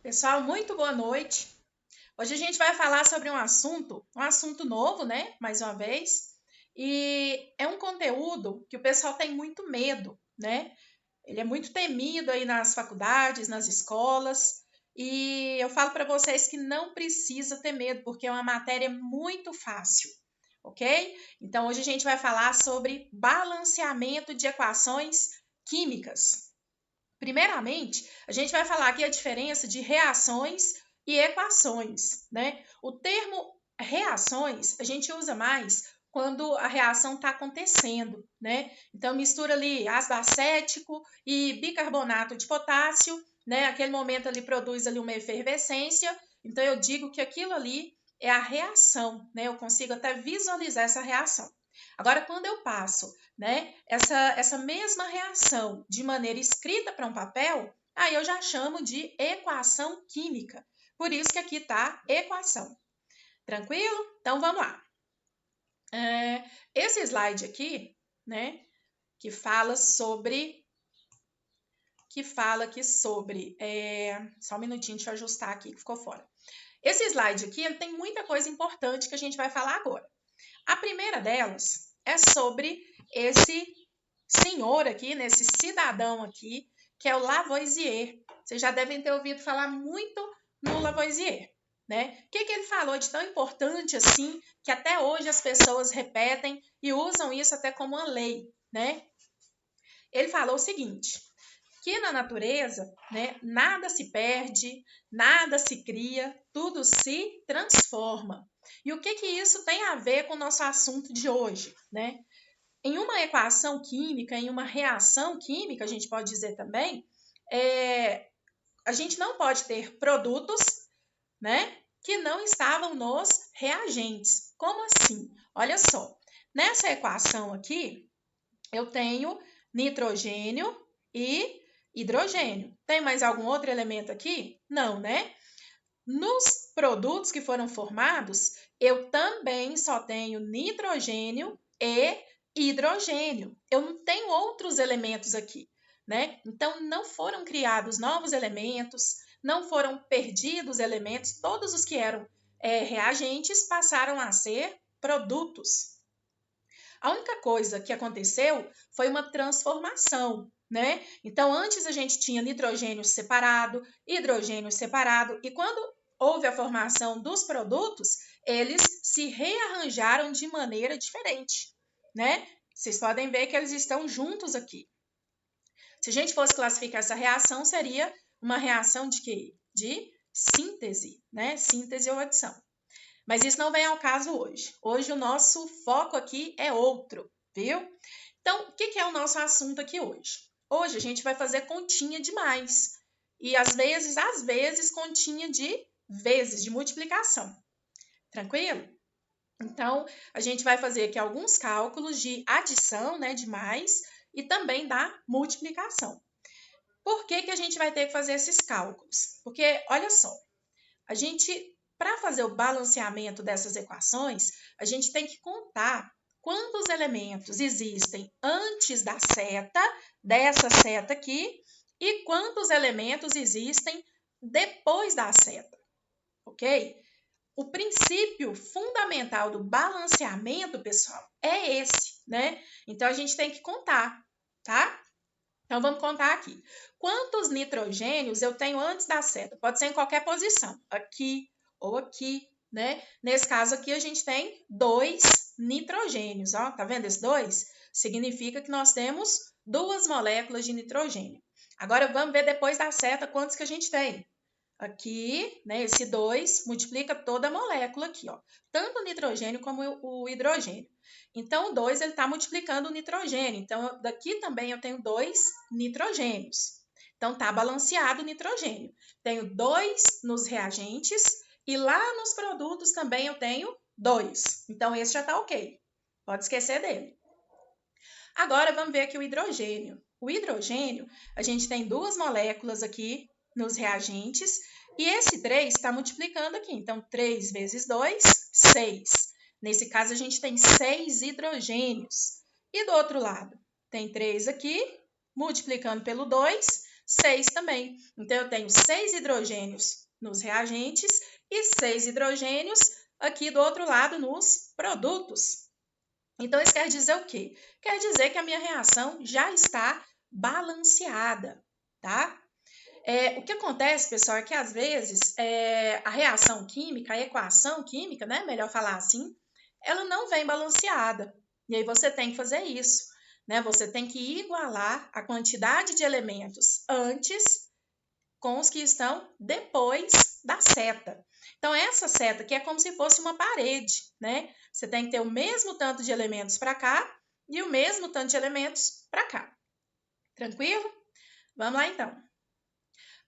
Pessoal, muito boa noite. Hoje a gente vai falar sobre um assunto novo, né? Mais uma vez. E é um conteúdo que o pessoal tem muito medo, né? Ele é muito temido aí nas faculdades, nas escolas. E eu falo para vocês que não precisa ter medo, porque é uma matéria muito fácil, ok? Então hoje a gente vai falar sobre balanceamento de equações químicas. Primeiramente, a gente vai falar aqui a diferença de reações e equações, né? O termo reações a gente usa mais quando a reação está acontecendo, né? Então, mistura ali ácido acético e bicarbonato de potássio, né? Aquele momento ali produz ali uma efervescência, então eu digo que aquilo ali é a reação, né? Eu consigo até visualizar essa reação. Agora, quando eu passo, né, essa mesma reação de maneira escrita para um papel, aí eu já chamo de equação química. Por isso que aqui está equação. Tranquilo? Então vamos lá. Esse slide aqui, né, que fala aqui sobre, só um minutinho, deixa eu ajustar aqui que ficou fora. Esse slide aqui, ele tem muita coisa importante que a gente vai falar agora. A primeira delas é sobre esse senhor aqui, nesse cidadão aqui, que é o Lavoisier. Vocês já devem ter ouvido falar muito no Lavoisier, né? O que ele falou de tão importante assim, que até hoje as pessoas repetem e usam isso até como uma lei, né? Ele falou o seguinte, que na natureza, né, nada se perde, nada se cria, tudo se transforma. E o que isso tem a ver com o nosso assunto de hoje, né? Em uma equação química, em uma reação química, a gente pode dizer também, a gente não pode ter produtos, né, que não estavam nos reagentes. Como assim? Olha só, nessa equação aqui, eu tenho nitrogênio e hidrogênio. Tem mais algum outro elemento aqui? Não, né? Nos produtos que foram formados, eu também só tenho nitrogênio e hidrogênio. Eu não tenho outros elementos aqui, né? Então, não foram criados novos elementos, não foram perdidos elementos, todos os que eram reagentes passaram a ser produtos. A única coisa que aconteceu foi uma transformação, né? Então, antes a gente tinha nitrogênio separado, hidrogênio separado, e quando houve a formação dos produtos, eles se rearranjaram de maneira diferente, né? Vocês podem ver que eles estão juntos aqui. Se a gente fosse classificar essa reação, seria uma reação de quê? De síntese, né? Síntese ou adição. Mas isso não vem ao caso hoje. Hoje o nosso foco aqui é outro, viu? Então, o que é o nosso assunto aqui hoje? Hoje a gente vai fazer continha de mais. E às vezes, continha de vezes, de multiplicação. Tranquilo? Então, a gente vai fazer aqui alguns cálculos de adição, né, de mais, e também da multiplicação. Por que a gente vai ter que fazer esses cálculos? Porque, olha só, a gente, para fazer o balanceamento dessas equações, a gente tem que contar quantos elementos existem antes da seta, dessa seta aqui, e quantos elementos existem depois da seta, ok? O princípio fundamental do balanceamento, pessoal, é esse, né? Então, a gente tem que contar, tá? Então, vamos contar aqui. Quantos nitrogênios eu tenho antes da seta? Pode ser em qualquer posição, aqui ou aqui, né? Nesse caso aqui, a gente tem 2 nitrogênios, ó. Tá vendo esse 2? Significa que nós temos 2 moléculas de nitrogênio. Agora, vamos ver depois da seta quantos que a gente tem. Aqui, né, esse 2 multiplica toda a molécula aqui, ó. Tanto o nitrogênio como o hidrogênio. Então, o 2 ele está multiplicando o nitrogênio. Então, daqui também eu tenho 2 nitrogênios. Então, está balanceado o nitrogênio. Tenho 2 nos reagentes e lá nos produtos também eu tenho 2. Então, esse já está ok. Pode esquecer dele. Agora, vamos ver aqui o hidrogênio. O hidrogênio, a gente tem 2 moléculas aqui nos reagentes e esse 3 está multiplicando aqui. Então, 3 vezes 2, 6. Nesse caso, a gente tem 6 hidrogênios. E do outro lado, tem 3 aqui, multiplicando pelo 2, 6 também. Então, eu tenho 6 hidrogênios nos reagentes e 6 hidrogênios aqui do outro lado nos produtos. Então, isso quer dizer o quê? Quer dizer que a minha reação já está balanceada, tá? O que acontece, pessoal, é que às vezes a reação química, a equação química, né, melhor falar assim, ela não vem balanceada. E aí você tem que fazer isso, né? Você tem que igualar a quantidade de elementos antes com os que estão depois da seta. Então, essa seta aqui é como se fosse uma parede, né? Você tem que ter o mesmo tanto de elementos para cá e o mesmo tanto de elementos para cá. Tranquilo? Vamos lá, então.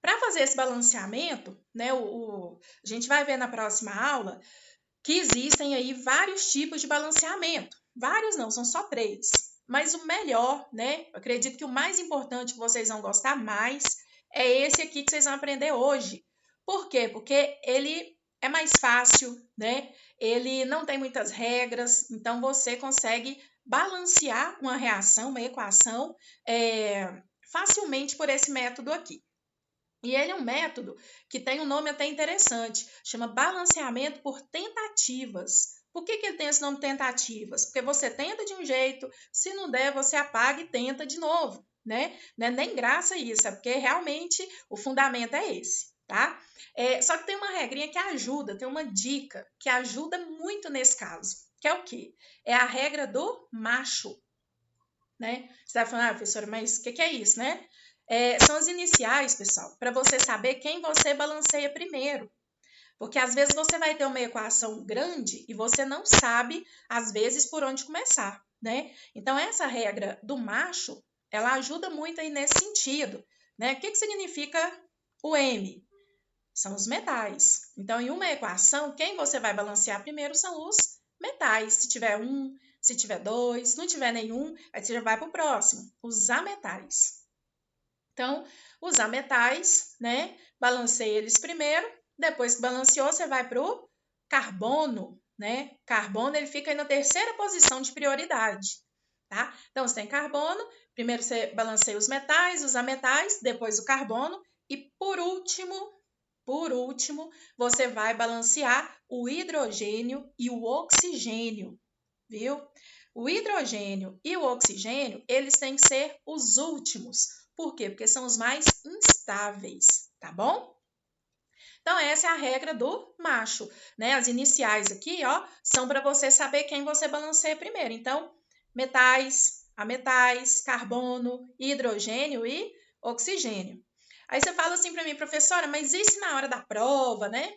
Para fazer esse balanceamento, né, a gente vai ver na próxima aula que existem aí vários tipos de balanceamento. Vários não, são só 3. Mas o melhor, né, eu acredito que o mais importante que vocês vão gostar mais é esse aqui que vocês vão aprender hoje. Por quê? Porque ele é mais fácil, né? Ele não tem muitas regras, então você consegue balancear uma reação, uma equação, facilmente por esse método aqui. E ele é um método que tem um nome até interessante, chama balanceamento por tentativas. Por que ele tem esse nome tentativas? Porque você tenta de um jeito, se não der, você apaga e tenta de novo, né? Não é nem graça isso, é porque realmente o fundamento é esse, tá? Só que tem uma regrinha que ajuda, tem uma dica que ajuda muito nesse caso, que é o quê? É a regra do macho, né? Você vai falar, professora, mas o que é isso, né? São as iniciais, pessoal, para você saber quem você balanceia primeiro. Porque às vezes você vai ter uma equação grande e você não sabe, às vezes, por onde começar, né? Então, essa regra do macho, ela ajuda muito aí nesse sentido, né? O que significa o M? São os metais. Então, em uma equação, quem você vai balancear primeiro são os metais. Se tiver um, se tiver dois, se não tiver nenhum, aí você já vai para o próximo, os ametais. Então, os ametais, né? Balanceia eles primeiro, depois que balanceou, você vai para o carbono, né? Carbono, ele fica aí na terceira posição de prioridade, tá? Então, você tem carbono, primeiro você balanceia os metais, os ametais, depois o carbono, e por último, você vai balancear o hidrogênio e o oxigênio, viu? O hidrogênio e o oxigênio, eles têm que ser os últimos. Por quê? Porque são os mais instáveis, tá bom? Então, essa é a regra do macho, né? As iniciais aqui, ó, são para você saber quem você balanceia primeiro. Então, metais, ametais, carbono, hidrogênio e oxigênio. Aí você fala assim para mim, professora, mas e se na hora da prova, né?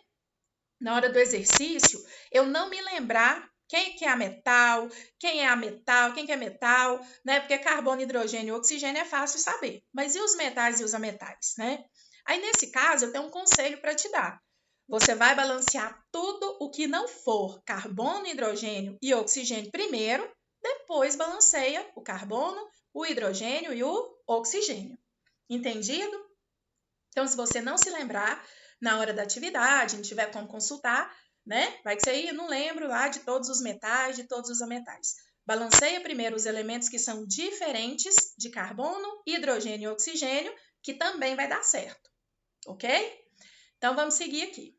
Na hora do exercício, eu não me lembrar quem que é a metal, quem é a metal, quem que é metal, né? Porque carbono, hidrogênio e oxigênio é fácil saber. Mas e os metais e os ametais, né? Aí, nesse caso, eu tenho um conselho para te dar. Você vai balancear tudo o que não for carbono, hidrogênio e oxigênio primeiro, depois balanceia o carbono, o hidrogênio e o oxigênio. Entendido? Então, se você não se lembrar na hora da atividade, não tiver como consultar, né? Vai que você aí, não lembro lá de todos os metais, de todos os ametais. Balanceia primeiro os elementos que são diferentes de carbono, hidrogênio e oxigênio, que também vai dar certo, ok? Então, vamos seguir aqui.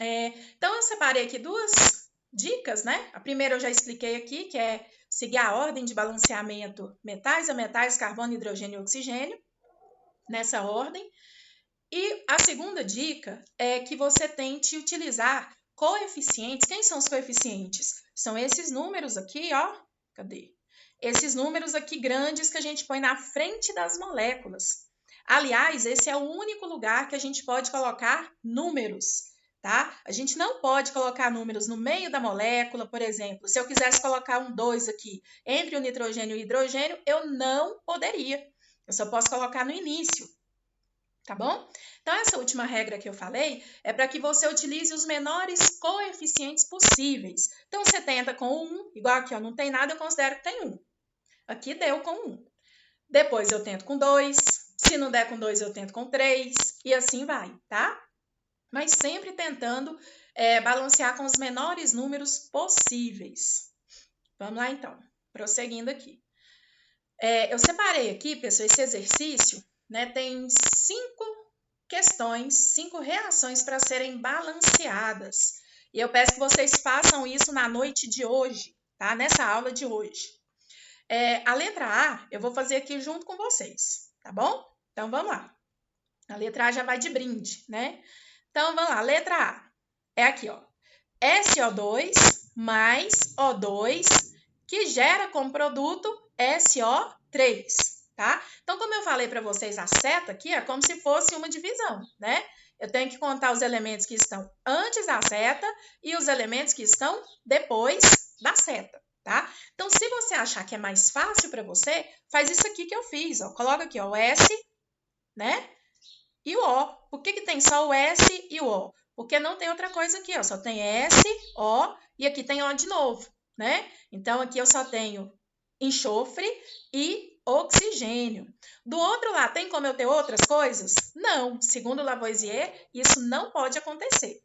Então, eu separei aqui duas dicas, né? A primeira eu já expliquei aqui, que é seguir a ordem de balanceamento metais, ametais, carbono, hidrogênio e oxigênio, nessa ordem. E a segunda dica é que você tente utilizar coeficientes. Quem são os coeficientes? São esses números aqui, ó. Cadê? Esses números aqui grandes que a gente põe na frente das moléculas. Aliás, esse é o único lugar que a gente pode colocar números, tá? A gente não pode colocar números no meio da molécula, por exemplo. Se eu quisesse colocar um 2 aqui entre o nitrogênio e o hidrogênio, eu não poderia. Eu só posso colocar no início. Tá bom? Então, essa última regra que eu falei é para que você utilize os menores coeficientes possíveis. Então, você tenta com 1, igual aqui, ó, não tem nada, eu considero que tem 1. Aqui deu com 1. Depois eu tento com 2. Se não der com 2, eu tento com 3. E assim vai, tá? Mas sempre tentando balancear com os menores números possíveis. Vamos lá, então. Prosseguindo aqui. Eu separei aqui, pessoal, esse exercício né, tem 5 questões, 5 reações para serem balanceadas. E eu peço que vocês façam isso na noite de hoje, tá? Nessa aula de hoje. A letra A, eu vou fazer aqui junto com vocês, tá bom? Então, vamos lá. A letra A já vai de brinde, né? Então, vamos lá. Letra A é aqui, ó. SO2 mais O2, que gera como produto SO3, tá? Então, como eu falei para vocês, a seta aqui é como se fosse uma divisão, né? Eu tenho que contar os elementos que estão antes da seta e os elementos que estão depois da seta, tá? Então, se você achar que é mais fácil para você, faz isso aqui que eu fiz, ó. Coloca aqui, ó, o S, né? E o O. Por que tem só o S e o O? Porque não tem outra coisa aqui, ó. Só tem S, O e aqui tem O de novo, né? Então, aqui eu só tenho enxofre e oxigênio. Do outro lado, tem como eu ter outras coisas? Não. Segundo Lavoisier, isso não pode acontecer.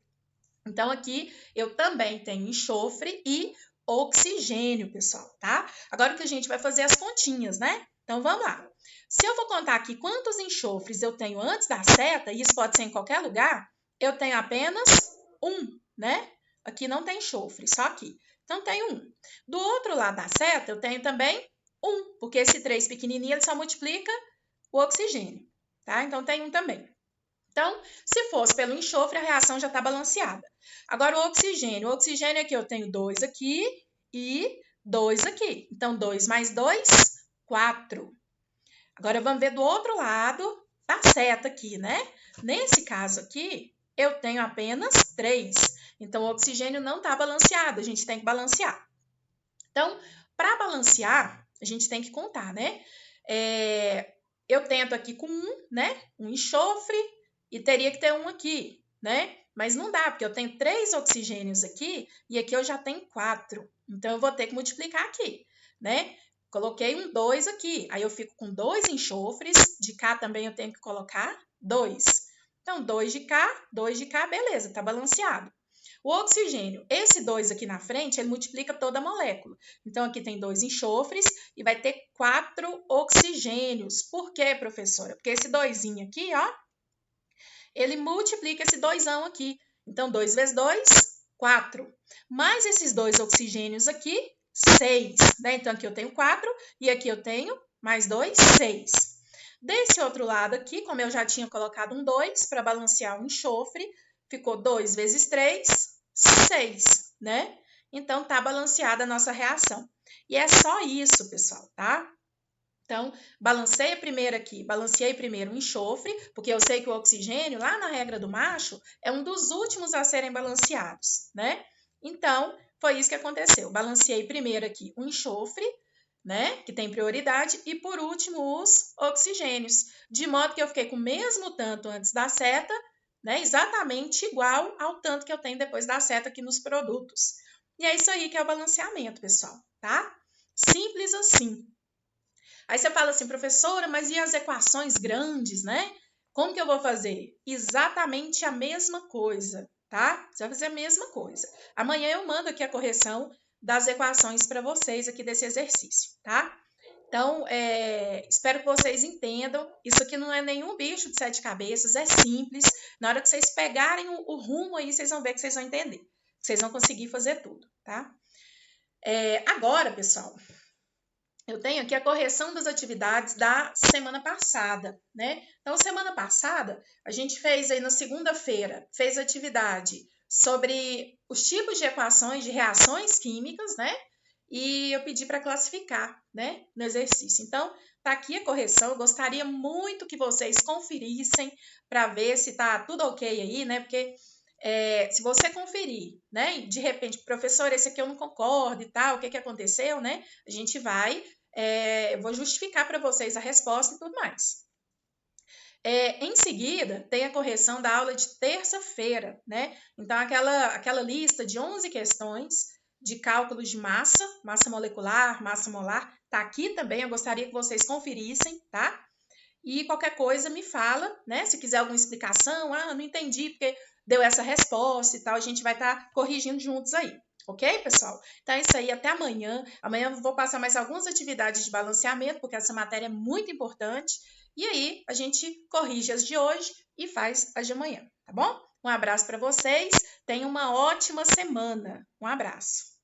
Então, aqui eu também tenho enxofre e oxigênio, pessoal, tá? Agora que a gente vai fazer as continhas, né? Então, vamos lá. Se eu vou contar aqui quantos enxofres eu tenho antes da seta, e isso pode ser em qualquer lugar, eu tenho apenas 1, né? Aqui não tem enxofre, só aqui. Então, tenho 1. Do outro lado da seta, eu tenho também 1, porque esse 3 pequenininho, ele só multiplica o oxigênio, tá? Então, tem 1 também. Então, se fosse pelo enxofre, a reação já está balanceada. Agora, o oxigênio aqui eu tenho 2 aqui e 2 aqui. Então, 2 mais 2, 4. Agora, vamos ver do outro lado da seta aqui, né? Nesse caso aqui, eu tenho apenas 3. Então, o oxigênio não está balanceado, a gente tem que balancear. Então, para balancear, a gente tem que contar, né? Eu tento aqui com 1, né? Um enxofre, e teria que ter 1 aqui, né? Mas não dá, porque eu tenho 3 oxigênios aqui e aqui eu já tenho 4. Então, eu vou ter que multiplicar aqui, né? Coloquei um 2 aqui, aí eu fico com 2 enxofres, de cá também eu tenho que colocar 2. Então, 2 de cá, beleza, tá balanceado. O oxigênio, esse 2 aqui na frente, ele multiplica toda a molécula. Então, aqui tem 2 enxofres e vai ter 4 oxigênios. Por quê, professora? Porque esse 2 aqui, ó, ele multiplica esse 2 aqui. Então, 2 vezes 2, 4. Mais esses 2 oxigênios aqui, 6. Né? Então, aqui eu tenho 4 e aqui eu tenho mais 2, 6. Desse outro lado aqui, como eu já tinha colocado um 2 para balancear o enxofre, ficou 2 vezes 3, 6, né? Então, tá balanceada a nossa reação. E é só isso, pessoal, tá? Então, balanceei primeiro o enxofre, porque eu sei que o oxigênio, lá na regra do macho, é um dos últimos a serem balanceados, né? Então, foi isso que aconteceu. Balanceei primeiro aqui o enxofre, né, que tem prioridade, e por último os oxigênios, de modo que eu fiquei com o mesmo tanto antes da seta, né, exatamente igual ao tanto que eu tenho depois da seta aqui nos produtos. E é isso aí que é o balanceamento, pessoal, tá? Simples assim. Aí você fala assim, professora, mas e as equações grandes, né? Como que eu vou fazer? Exatamente a mesma coisa, tá? Você vai fazer a mesma coisa. Amanhã eu mando aqui a correção das equações para vocês aqui desse exercício, tá? Então, espero que vocês entendam. Isso aqui não é nenhum bicho de 7 cabeças, é simples. Na hora que vocês pegarem o rumo aí, vocês vão ver que vocês vão entender. Vocês vão conseguir fazer tudo, tá? Agora, pessoal, eu tenho aqui a correção das atividades da semana passada, né? Então, semana passada, a gente fez aí na segunda-feira, fez atividade sobre os tipos de equações de reações químicas, né? E eu pedi para classificar, né, no exercício. Então, tá aqui a correção. Eu gostaria muito que vocês conferissem para ver se tá tudo ok aí, né? Porque se você conferir, né, e de repente, professor, esse aqui eu não concordo e tal, o que aconteceu, né? A gente vai eu vou justificar para vocês a resposta e tudo mais. Em seguida, tem a correção da aula de terça-feira, né? Então, aquela lista de 11 questões de cálculos de massa molecular, massa molar, tá aqui também. Eu gostaria que vocês conferissem, tá? E qualquer coisa me fala, né? Se quiser alguma explicação, não entendi porque deu essa resposta e tal, a gente vai estar corrigindo juntos aí. Ok, pessoal? Então é isso aí, até amanhã. Amanhã eu vou passar mais algumas atividades de balanceamento, porque essa matéria é muito importante. E aí a gente corrige as de hoje e faz as de amanhã, tá bom? Um abraço para vocês, tenham uma ótima semana. Um abraço.